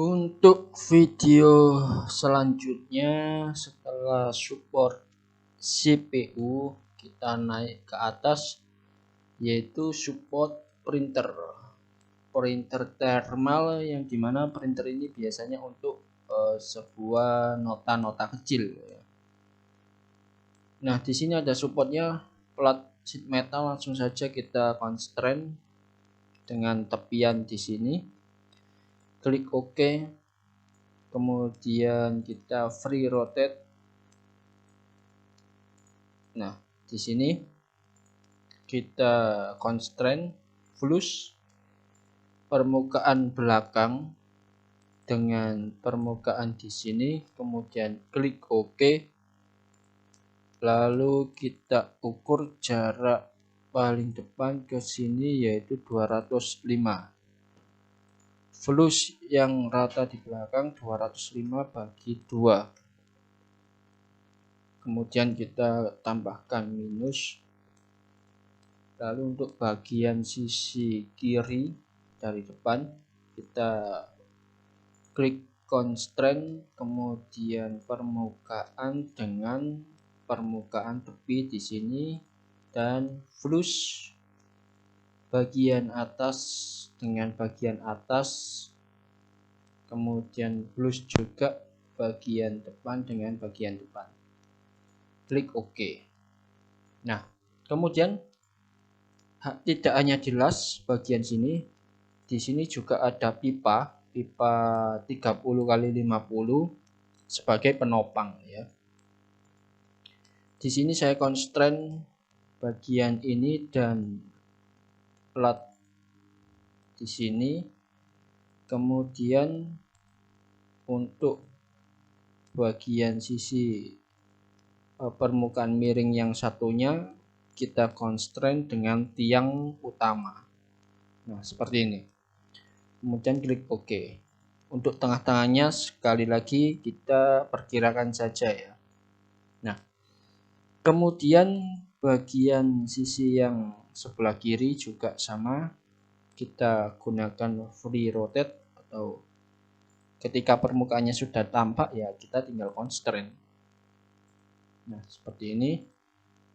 Untuk video selanjutnya, setelah support CPU, kita naik ke atas, yaitu support printer thermal, yang dimana printer ini biasanya untuk sebuah nota-nota kecil. Nah, di sini ada supportnya, plat sheet metal. Langsung saja kita constraint dengan tepian di sini, klik OK, kemudian kita free rotate. Nah, di sini kita constraint flush permukaan belakang dengan permukaan di sini, kemudian klik OK. Lalu kita ukur jarak paling depan ke sini, yaitu 205. Flush yang rata di belakang 205 bagi 2. Kemudian kita tambahkan minus. Lalu untuk bagian sisi kiri dari depan, kita klik constraint, kemudian permukaan dengan permukaan tepi di sini, dan flush bagian atas dengan bagian atas, kemudian flush juga bagian depan dengan bagian depan. Klik OK. Nah, kemudian tidak hanya di las bagian sini, di sini juga ada pipa 30x50 sebagai penopang ya. Di sini saya constraint bagian ini dan plat di sini. Kemudian untuk bagian sisi permukaan miring yang satunya kita constraint dengan tiang utama. Nah, seperti ini. Kemudian klik OK. Untuk tengah-tengahnya sekali lagi kita perkirakan saja ya. Nah, kemudian bagian sisi yang sebelah kiri juga sama, kita gunakan free rotate, atau ketika permukaannya sudah tampak ya kita tinggal constraint. Nah, seperti ini.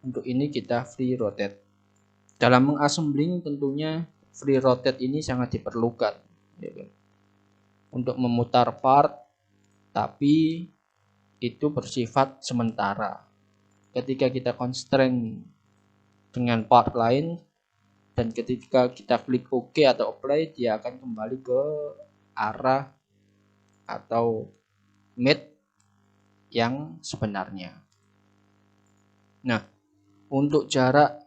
Untuk ini kita free rotate. Dalam mengassembling tentunya free rotate ini sangat diperlukan ya kan? Untuk memutar part, tapi itu bersifat sementara. Ketika kita constraint dengan part lain, dan ketika kita klik OK atau apply, dia akan kembali ke arah atau mate yang sebenarnya. Nah, untuk jarak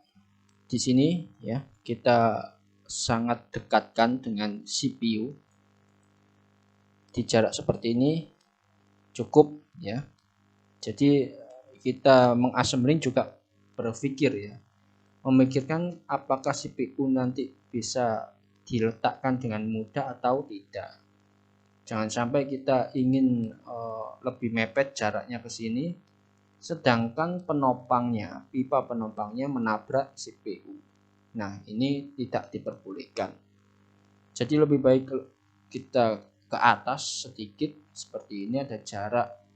di sini ya, kita sangat dekatkan dengan CPU. Di jarak seperti ini cukup ya. Jadi kita mengassembling juga berpikir ya, memikirkan apakah CPU nanti bisa diletakkan dengan mudah atau tidak. Jangan sampai kita ingin lebih mepet jaraknya ke sini, sedangkan pipa penopangnya menabrak CPU. Nah, ini tidak diperbolehkan. Jadi lebih baik kita ke atas sedikit seperti ini, ada jarak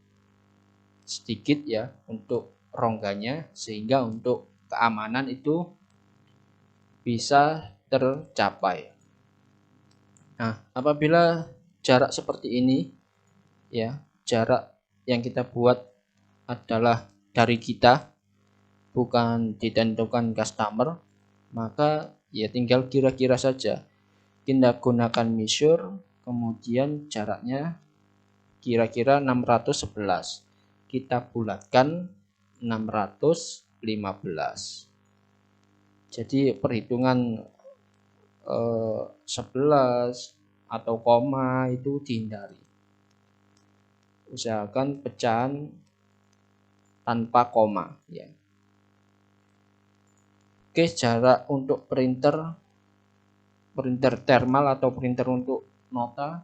sedikit ya untuk rongganya, sehingga untuk keamanan itu bisa tercapai. Nah, apabila jarak seperti ini ya, jarak yang kita buat adalah dari kita, bukan ditentukan customer, maka ya tinggal kira-kira saja. Kita gunakan measure, kemudian jaraknya kira-kira 611. Kita bulatkan 615. Jadi perhitungan 11 atau koma itu dihindari. Usahakan pecahan tanpa koma ya. Oke, jarak untuk printer thermal atau printer untuk nota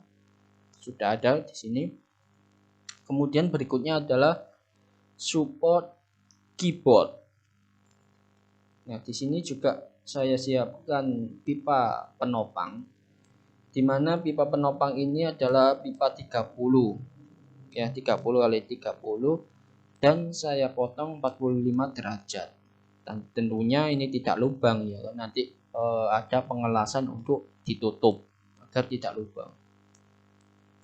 sudah ada di sini. Kemudian berikutnya adalah support keyboard. Nah, di sini juga saya siapkan pipa penopang. di mana pipa penopang ini adalah pipa 30 ya, 30 kali 30, dan saya potong 45 derajat. Dan tentunya ini tidak lubang ya, nanti ada pengelasan untuk ditutup agar tidak lubang.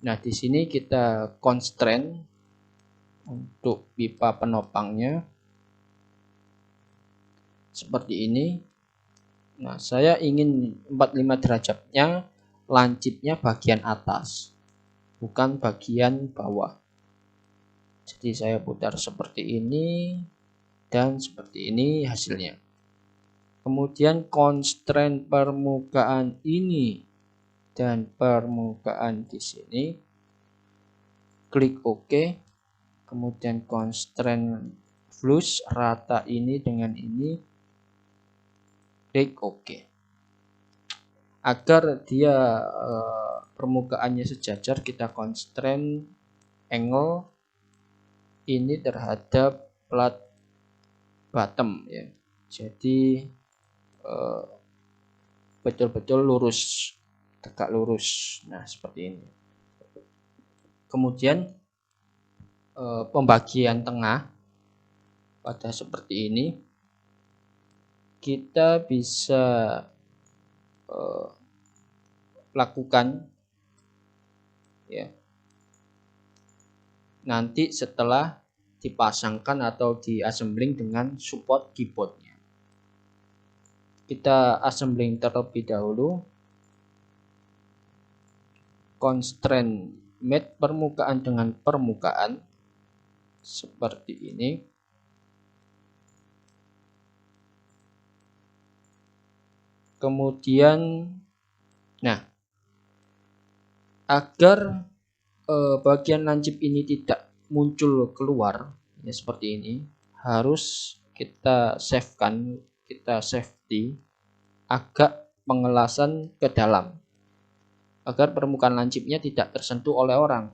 Nah, di sini kita constraint untuk pipa penopangnya seperti ini. Nah, saya ingin 45 derajatnya lancipnya bagian atas, bukan bagian bawah. Jadi saya putar seperti ini dan seperti ini hasilnya. Kemudian constraint permukaan ini dan permukaan di sini, klik OK. Kemudian constraint flush rata ini dengan ini, klik OK. Agar dia permukaannya sejajar, kita constraint angle ini terhadap plat bottom ya. Jadi betul-betul lurus, tegak lurus. Nah, seperti ini. Kemudian pembagian tengah pada seperti ini, kita bisa lakukan ya nanti setelah dipasangkan atau diassembling dengan support keyboardnya. Kita assembling terlebih dahulu. Constraint mate permukaan dengan permukaan seperti ini. Kemudian, nah, agar bagian lancip ini tidak muncul keluar ya seperti ini, harus kita save-kan, kita safety agak pengelasan ke dalam agar permukaan lancipnya tidak tersentuh oleh orang.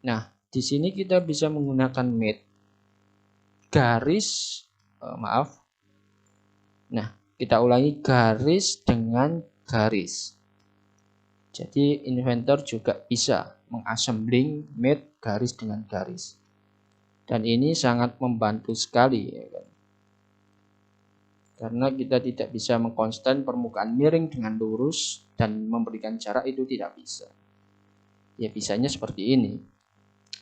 Nah, di sini kita bisa menggunakan mate garis nah, kita ulangi, garis dengan garis. Jadi inventor juga bisa mengassembling mate garis dengan garis. Dan ini sangat membantu sekali ya kan. Karena kita tidak bisa mengkonstan permukaan miring dengan lurus dan memberikan jarak, itu tidak bisa. Ya bisanya seperti ini.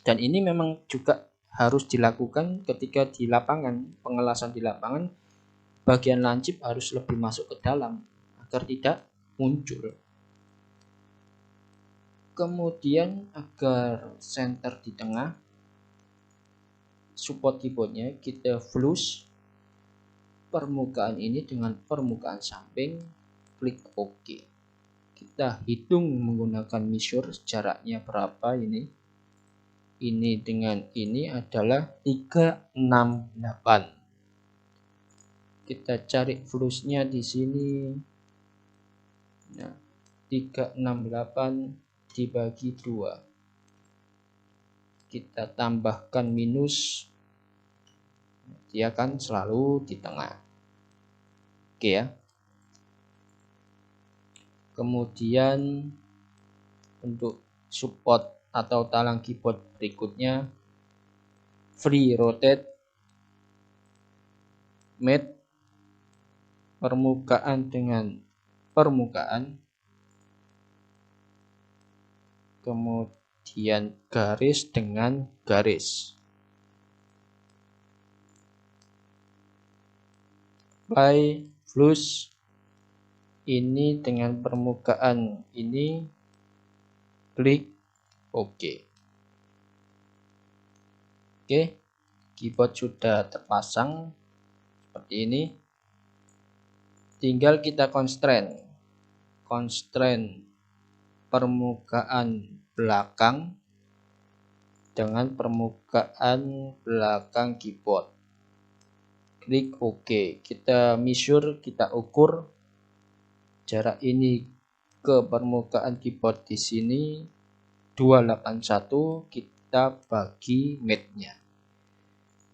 Dan ini memang juga harus dilakukan ketika di lapangan, pengelasan di lapangan, bagian lancip harus lebih masuk ke dalam agar tidak muncul. Kemudian agar center di tengah, support keyboardnya kita flush permukaan ini dengan permukaan samping, klik OK. Kita hitung menggunakan measure jaraknya berapa ini. Ini dengan ini adalah 368. Kita cari flushnya di sini. Nah, 368 dibagi 2. Kita tambahkan minus, dia akan selalu di tengah. Oke ya. Kemudian untuk support atau talang keyboard berikutnya, free rotate mate permukaan dengan permukaan, kemudian garis dengan garis. Apply flush ini dengan permukaan ini, klik OK. Oke, keyboard sudah terpasang seperti ini. Tinggal kita constraint permukaan belakang dengan permukaan belakang keyboard. Klik OK. Kita measure, kita ukur jarak ini ke permukaan keyboard di sini 281, kita bagi mate-nya.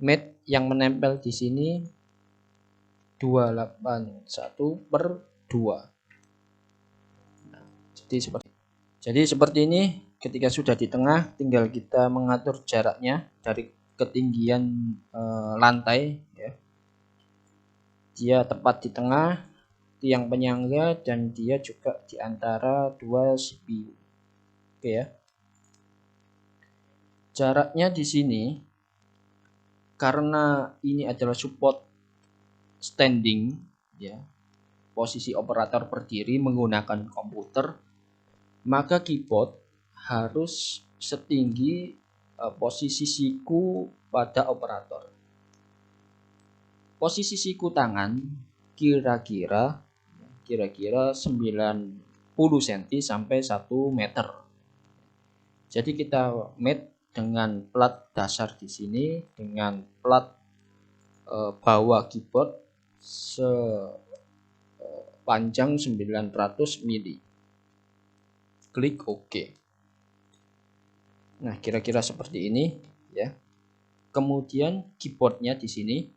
Mate yang menempel di sini 281/2. Jadi seperti ini. Ketika sudah di tengah, tinggal kita mengatur jaraknya dari ketinggian lantai ya. Dia tepat di tengah tiang penyangga dan dia juga di antara dua CPU. Oke ya. Jaraknya di sini karena ini adalah support standing ya. Posisi operator berdiri menggunakan komputer, maka keyboard harus setinggi posisi siku pada operator. Posisi siku tangan kira-kira 90 cm sampai 1 meter. Jadi kita match dengan plat dasar di sini dengan plat bawah keyboard sepanjang 900 mili. Klik OK. Nah, kira-kira seperti ini ya. Kemudian keyboardnya di sini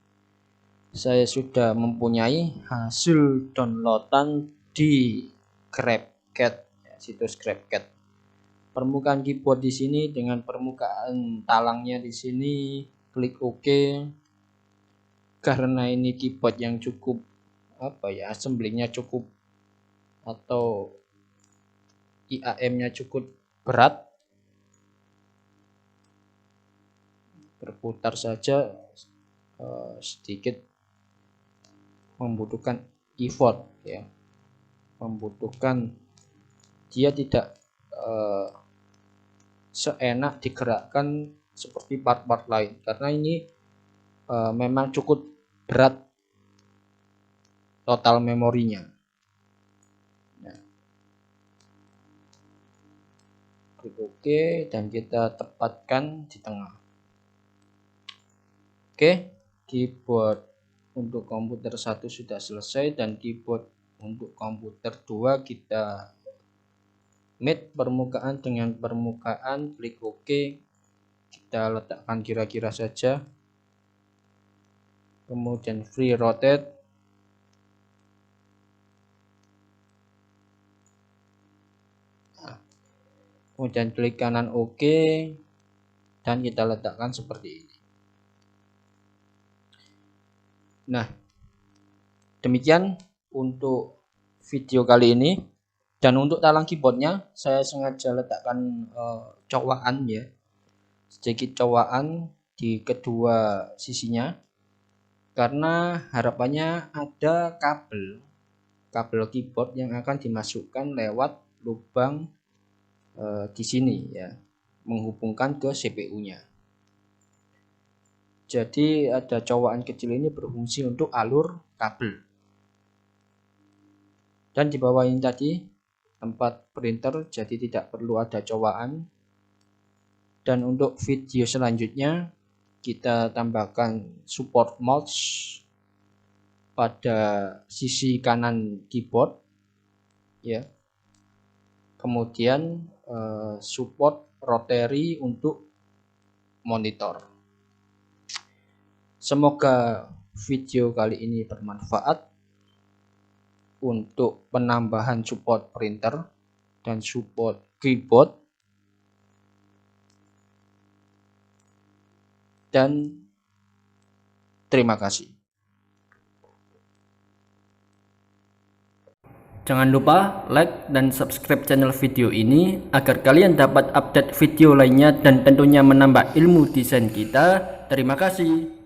saya sudah mempunyai hasil downloadan di GrabCAD ya, situs GrabCAD. Permukaan keyboard di sini dengan permukaan talangnya di sini, klik OK. Karena ini keyboard yang cukup assemblingnya cukup atau IAM-nya cukup berat, berputar saja sedikit membutuhkan effort ya, membutuhkan dia tidak seenak digerakkan seperti part-part lain karena ini memang cukup berat total memorinya. Nah, klik OK dan kita tempatkan di tengah. Oke, keyboard untuk komputer 1 sudah selesai dan keyboard untuk komputer 2 kita match permukaan dengan permukaan, klik OK. Kita letakkan kira-kira saja. Kemudian free rotate. Nah, kemudian klik kanan OK dan kita letakkan seperti ini. Nah, demikian untuk video kali ini. Dan untuk talang keyboardnya saya sengaja letakkan cowaan ya, sedikit cowaan di kedua sisinya karena harapannya ada kabel keyboard yang akan dimasukkan lewat lubang di sini ya, menghubungkan ke CPU-nya. Jadi ada cowaan kecil ini berfungsi untuk alur kabel. Dan di bawah ini tadi tempat printer, jadi tidak perlu ada cowaan. Dan untuk video selanjutnya kita tambahkan support mouse pada sisi kanan keyboard ya. Kemudian support rotary untuk monitor. Semoga video kali ini bermanfaat untuk penambahan support printer dan support keyboard. Dan terima kasih. Jangan lupa like dan subscribe channel video ini agar kalian dapat update video lainnya dan tentunya menambah ilmu desain kita. Terima kasih.